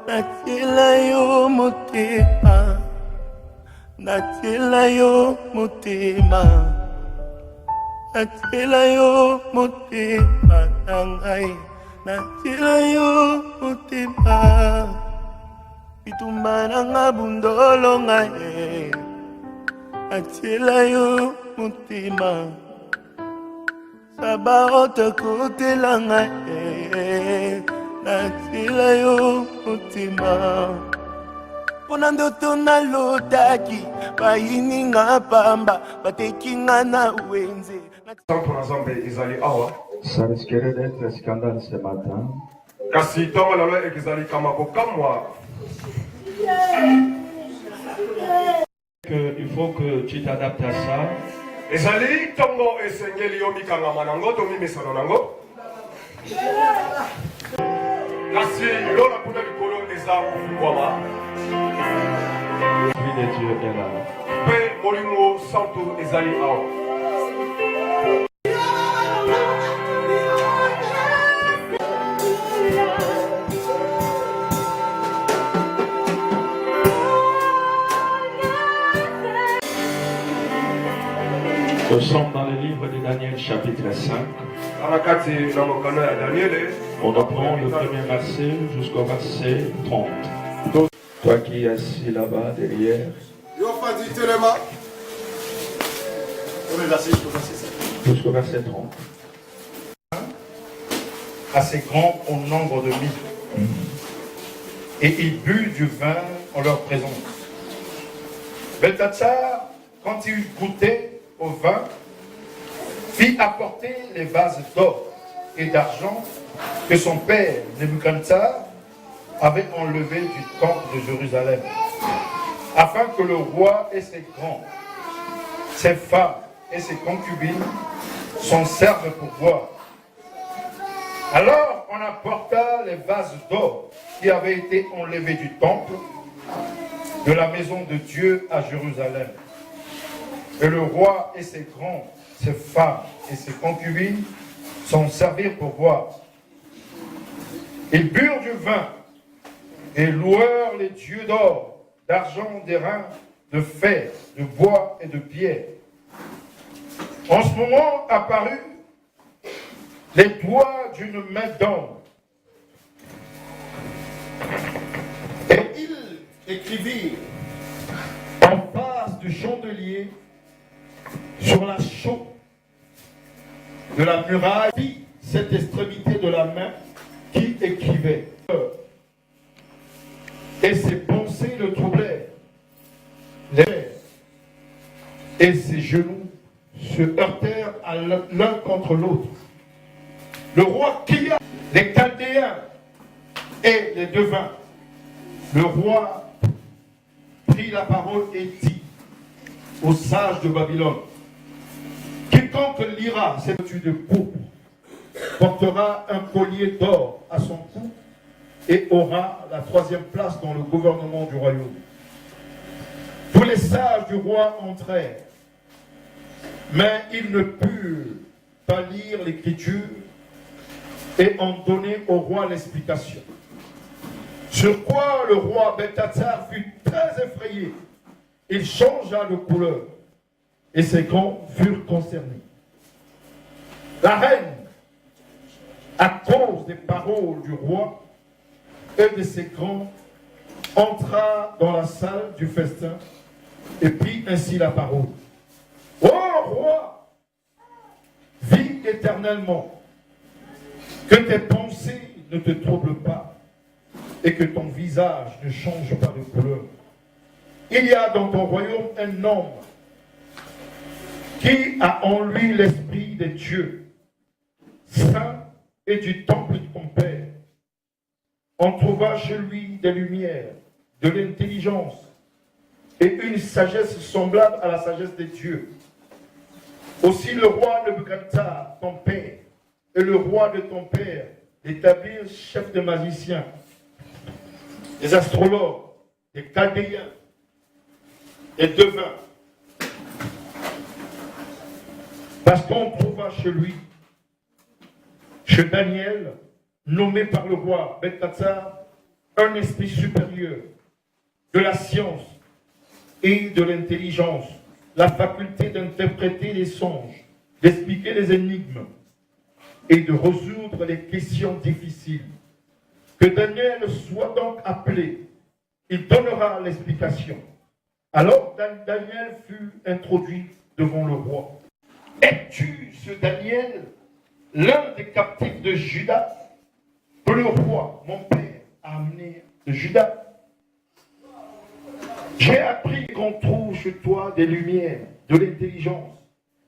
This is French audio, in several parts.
Natila yo mutima, natila yo mutima, natila yo mutima nangai, natila yo mutima, itumana ngabundolo ngai, natila yo mutima, sabarote kutila ngai. Natila yo mutima pona ndoto nalotaki bayini nga pamba bateki nga na wenze. Pour ensemble ezali awa. Ça risquerait d'être un scandale ce matin. Kasi tongo lalo ezali kama kokamwa. Il faut que tu t'adaptes à ça. Ezali tongo esengeli yo mikanga nango to mimesano nango. Kasi lola kuna likolo eza kufungwama. Vie de Dieu est là. Pe molimo santo ezali awa. Nous sommes dans le livre de Daniel chapitre 5. On reprend le premier verset jusqu'au verset 30. Toi qui es assis là-bas derrière. Jusqu'au verset 30. Assez grand au nombre de mille. Et ils burent du vin en leur présence. Belthatsar, quand il goûtait au vin, fit apporter les vases d'or et d'argent que son père Nebuchadnezzar avait enlevés du temple de Jérusalem, afin que le roi et ses grands, ses femmes et ses concubines s'en servent pour boire. Alors on apporta les vases d'or qui avaient été enlevés du temple de la maison de Dieu à Jérusalem. Et le roi et ses grands, ses femmes et ses concubines s'en servirent pour boire. Ils burent du vin et louèrent les dieux d'or, d'argent, d'airain, de fer, de bois et de pierre. En ce moment apparut les doigts d'une main d'homme. Et ils écrivirent en face du chandelier sur la chaux de la muraille, cette extrémité de la main qui écrivait. Et ses pensées le troublèrent. Et ses genoux se heurtèrent l'un contre l'autre. Le roi cria, les Chaldéens et les devins. Le roi prit la parole et dit aux sages de Babylone: quiconque lira cette étude de pourpre portera un collier d'or à son cou et aura la 3e place dans le gouvernement du royaume. Tous les sages du roi entrèrent, mais ils ne purent pas lire l'écriture et en donner au roi l'explication. Sur quoi le roi Belthatsar fut très effrayé. Il changea de couleur et ses grands furent concernés. La reine, à cause des paroles du roi et de ses grands, entra dans la salle du festin et prit ainsi la parole. Ô roi, vis éternellement, que tes pensées ne te troublent pas et que ton visage ne change pas de couleur. Il y a dans ton royaume un homme qui a en lui l'esprit des dieux, saint et du temple de ton Père. On trouva chez lui des lumières, de l'intelligence et une sagesse semblable à la sagesse des dieux. Aussi le roi Nebuchadnezzar, ton père, et le roi de ton père l'établirent chef des magiciens, des astrologues, des chaldéens, des devins. Parce qu'on trouva chez lui, chez Daniel, nommé par le roi Belthatsar, un esprit supérieur, de la science et de l'intelligence, la faculté d'interpréter les songes, d'expliquer les énigmes et de résoudre les questions difficiles. Que Daniel soit donc appelé, il donnera l'explication. Alors Daniel fut introduit devant le roi. Es-tu ce Daniel, l'un des captifs de Juda, que le roi, mon père, a amené de Juda? J'ai appris qu'on trouve chez toi des lumières, de l'intelligence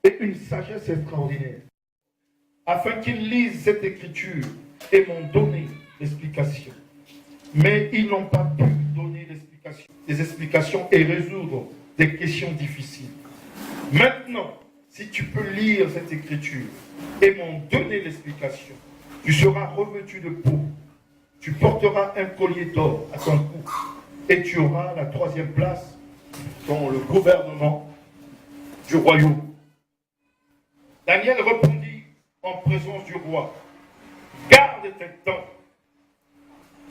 et une sagesse extraordinaire, afin qu'ils lisent cette écriture et m'ont donné l'explication. Mais ils n'ont pas pu donner des explications et résoudre des questions difficiles. Maintenant, si tu peux lire cette écriture et m'en donner l'explication, tu seras revêtu de peau, tu porteras un collier d'or à ton cou et tu auras la 3e place dans le gouvernement du royaume. Daniel répondit en présence du roi, garde tes temps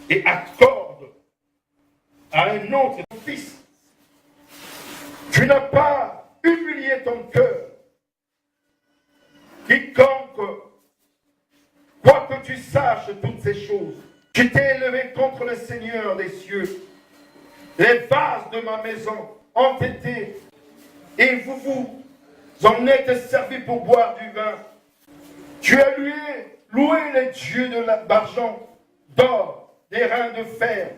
et accorde à un autre ton fils. Tu n'as pas humilié ton cœur. Quiconque, quoi que tu saches toutes ces choses, tu t'es élevé contre le Seigneur des cieux. Les vases de ma maison ont été, et vous en êtes servis pour boire du vin. Tu as loué les dieux d'argent, d'or, des reins de fer,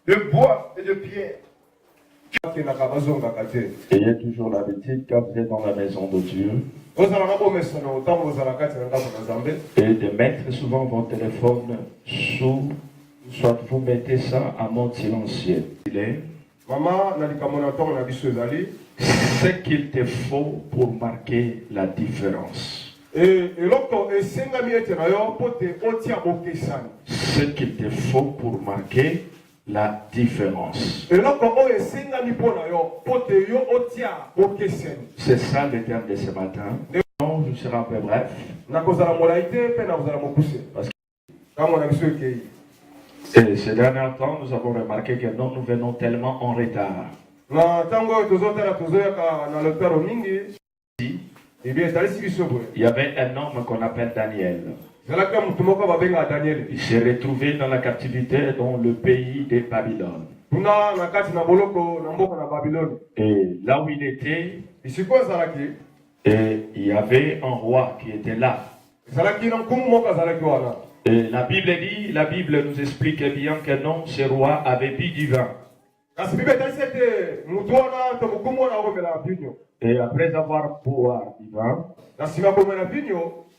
de bois et de pierre. Ayez toujours l'habitude quand vous êtes dans la maison de Dieu et de mettre souvent votre téléphone sous, soit vous mettez ça en mode silencieux. Ce qu'il te faut pour marquer la différence. Ce qu'il te faut pour marquer la différence. C'est ça le terme de ce matin. Donc, je serai un peu bref. Parce que et ces derniers temps, nous avons remarqué que nous venons tellement en retard. Il y avait un homme qu'on appelle Daniel. Il s'est retrouvé dans la captivité dans le pays de Babylone. Et là où il était, et il y avait un roi qui était là. Et la Bible nous explique bien que non, ce roi avait bu du vin. Et après avoir boire du vin,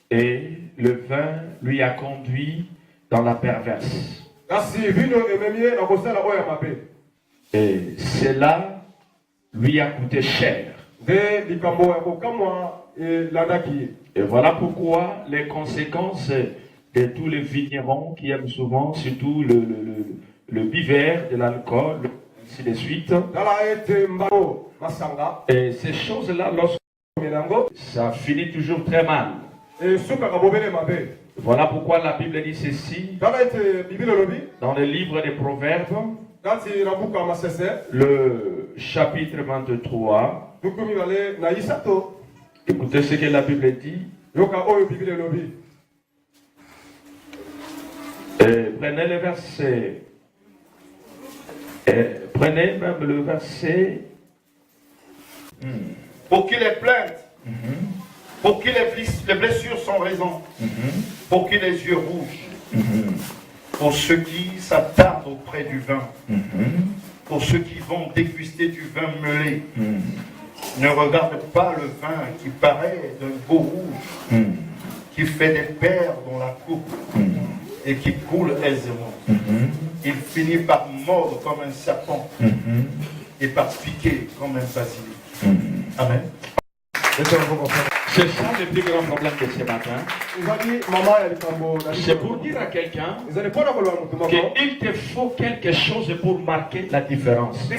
et le vin lui a conduit dans la perverse. Et cela lui a coûté cher. Et voilà pourquoi les conséquences de tous les vignerons qui aiment souvent, surtout le buveur de l'alcool, ainsi de suite. Et ces choses-là, ça finit toujours très mal. Voilà pourquoi la Bible dit ceci dans le livre des Proverbes, le chapitre 23. Écoutez ce que la Bible dit. Et prenez le verset. Et prenez même le verset. Pour qui les plaintes, pour qui les blessures sont raison, pour qui les yeux rouges, pour ceux qui s'attardent auprès du vin, pour ceux qui vont déguster du vin meulé. Ne regarde pas le vin qui paraît d'un beau rouge, qui fait des perles dans la coupe et qui coule aisément. Il finit par mordre comme un serpent et par piquer comme un basilic. Amen. C'est ça le plus grand problème de ce matin. C'est pour dire à quelqu'un qu'il te faut quelque chose pour marquer la différence.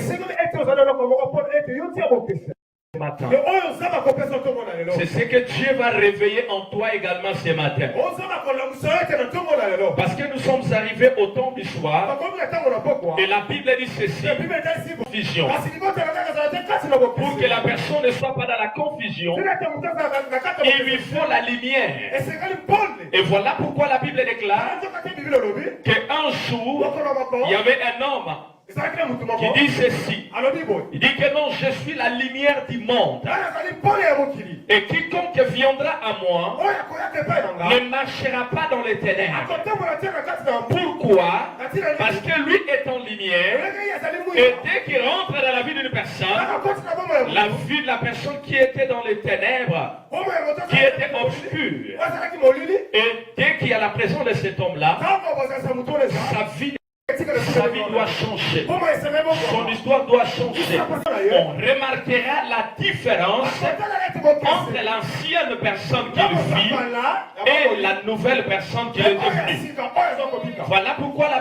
ce matin. Mais oyo nzambe akopesa ntongo na lelo. C'est ce que Dieu va réveiller en toi également ce matin. Oyo nzambe akolamusa yo ete na ntongo na lelo. Parce que nous sommes arrivés au temps du soir. Bakomi na ntango na pokwa. Et la Bible dit ceci. La Bible etali si Confusion. kasi libota na kaka ezala te kati na bokisi. Pour que la personne ne soit pas dans la confusion, Tina ete moto azala na kati na il lui faut la lumière. esekali mpone. Et voilà pourquoi la Bible déclare Nzoka te Bible olobi. qu'un jour, Mokolo moko. il y avait un homme Ezalaki na mutu moko. qui dit ceci. Alobi boye. Il dit que non, je suis la lumière du monde. Wana ezali mpone ya mokili. Et quiconque viendra à moi Oyo akoya te epai na nga. ne marchera pas dans les ténèbres. Akotambola te na kati na mpu. Pourquoi? Natina nini? Parce que lui est en lumière. Elenge ye azali Et mwina. dès qu'il rentre dans la vie d'une personne, Kaka koti na bomoi ya la mutu. vie de la personne qui était dans les ténèbres, Bomoi ya moto qui azalaki était molili. obscure, Azalaki molili. et dès qu'il y a la présence de cet homme-là, Ntango bozalisa mutu oyo ezala. sa vie doit changer. Bomoi eseme Son boko. histoire doit changer. On remarquera la différence entre l'ancienne personne qu'il vit et la nouvelle personne qu'il est devenue. Voilà pourquoi la